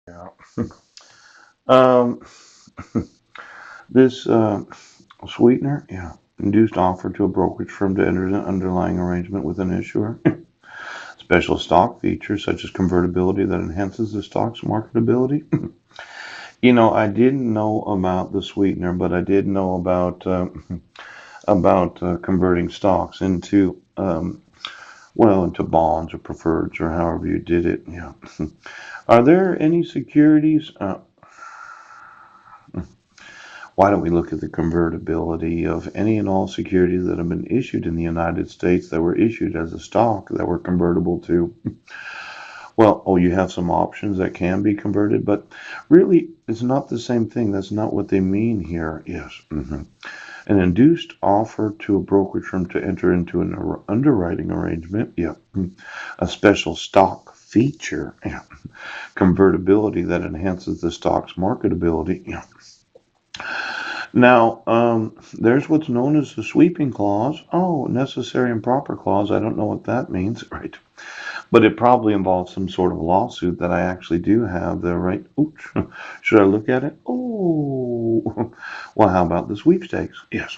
Yeah. Um, this sweetener, yeah, induced offer to a brokerage firm to enter an underlying arrangement with an issuer. Special stock features such as convertibility that enhances the stock's marketability. I didn't know about the sweetener, but I did know about converting stocks into into bonds or preferreds or however you did it. Yeah. Are there any securities? Why don't we look at the convertibility of any and all securities that have been issued in the United States that were issued as a stock that were convertible to? You have some options that can be converted, but really it's not the same thing. That's not what they mean here. Yes. An induced offer to a brokerage firm to enter into an underwriting arrangement. Yeah. A special stock feature. Yeah. Convertibility that enhances the stock's marketability. Yeah. Now, there's what's known as the sweeping clause. Oh, necessary and proper clause. I don't know what that means, right? But it probably involves some sort of lawsuit that I actually do have the right. Oops, should I look at it? Oh, well, how about the sweepstakes? Yes.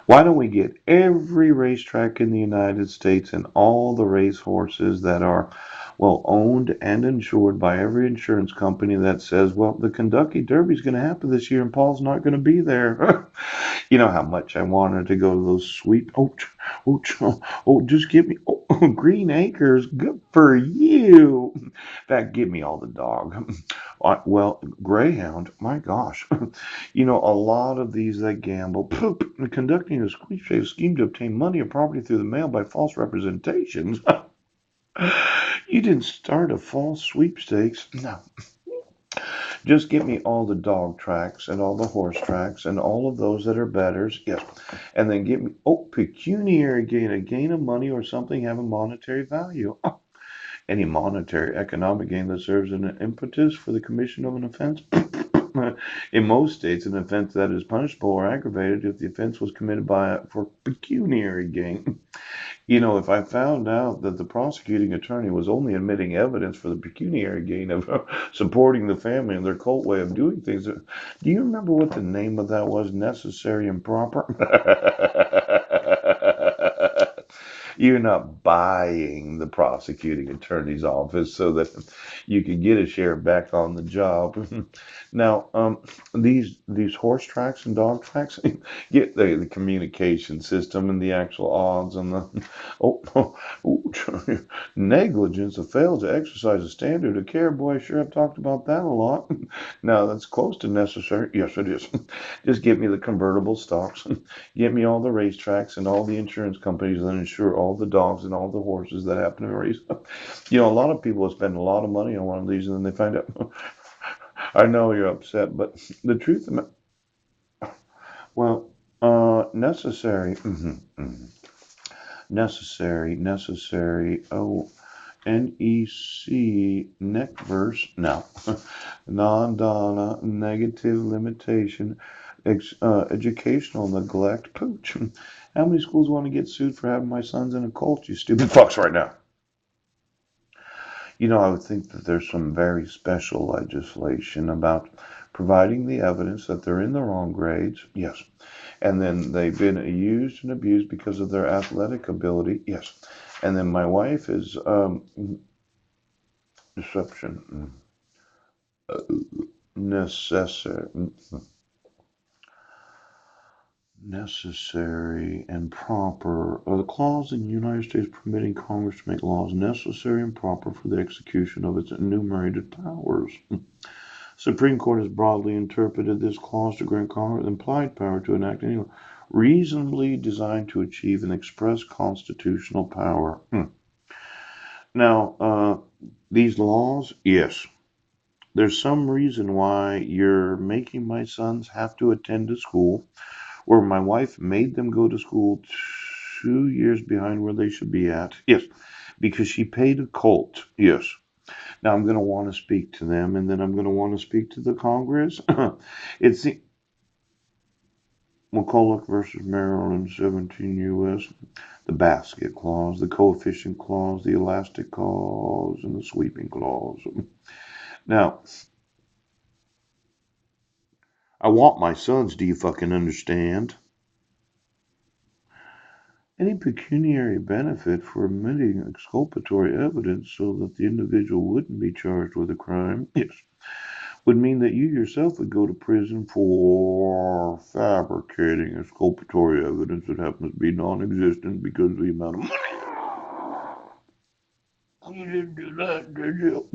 Why don't we get every racetrack in the United States and all the race horses that are, owned and insured by every insurance company that says, the Kentucky Derby is going to happen this year and Paul's not going to be there. You know how much I wanted to go to those sweep. Just give me Green Acres. Good for you. In fact, give me all the dog. Greyhound. My gosh. A lot of these that gamble, conducting a sweepstakes scheme to obtain money or property through the mail by false representations. You didn't start a false sweepstakes. No. Just give me all the dog tracks and all the horse tracks and all of those that are betters. Yes. And then give me, pecuniary gain, a gain of money or something having monetary value. Any monetary economic gain that serves as an impetus for the commission of an offense. In most states, an offense that is punishable or aggravated if the offense was committed for pecuniary gain. If I found out that the prosecuting attorney was only admitting evidence for the pecuniary gain of supporting the family and their cult way of doing things, do you remember what the name of that was? Necessary and proper? You're not buying the prosecuting attorney's office so that you can get a share back on the job. Now, these horse tracks and dog tracks, get the communication system and the actual odds and the oh, negligence of failed to exercise a standard of care. Boy, I sure have talked about that a lot. Now that's close to necessary. Yes, it is. Just give me the convertible stocks. Get me all the racetracks and all the insurance companies that insure all the dogs and all the horses that happen to race. A lot of people spend a lot of money on one of these and then they find out. I know you're upset, but the truth, well, necessary, necessary. Oh, neck verse. No, non-donna, negative limitation, educational neglect. Pooch. How many schools want to get sued for having my sons in a cult? You stupid fucks right now. I would think that there's some very special legislation about providing the evidence that they're in the wrong grades. Yes. And then they've been used and abused because of their athletic ability. Yes. And then my wife is deception necessary necessary and proper. The clause in the United States permitting Congress to make laws necessary and proper for the execution of its enumerated powers. Supreme Court has broadly interpreted this clause to grant Congress implied power to enact any law reasonably designed to achieve an express constitutional power. Now, these laws, yes, there's some reason why you're making my sons have to attend a school where my wife made them go to school 2 years behind where they should be at. Yes, because she paid a cult. Yes. Now I'm going to want to speak to them, and then I'm going to want to speak to the Congress. It's the McCulloch versus Maryland 17 U.S. The basket clause, the coefficient clause, the elastic clause, and the sweeping clause. Now, I want my sons, do you fucking understand? Any pecuniary benefit for omitting exculpatory evidence so that the individual wouldn't be charged with a crime, yes, would mean that you yourself would go to prison for fabricating exculpatory evidence that happens to be non-existent because of the amount of money. You didn't do that, did you?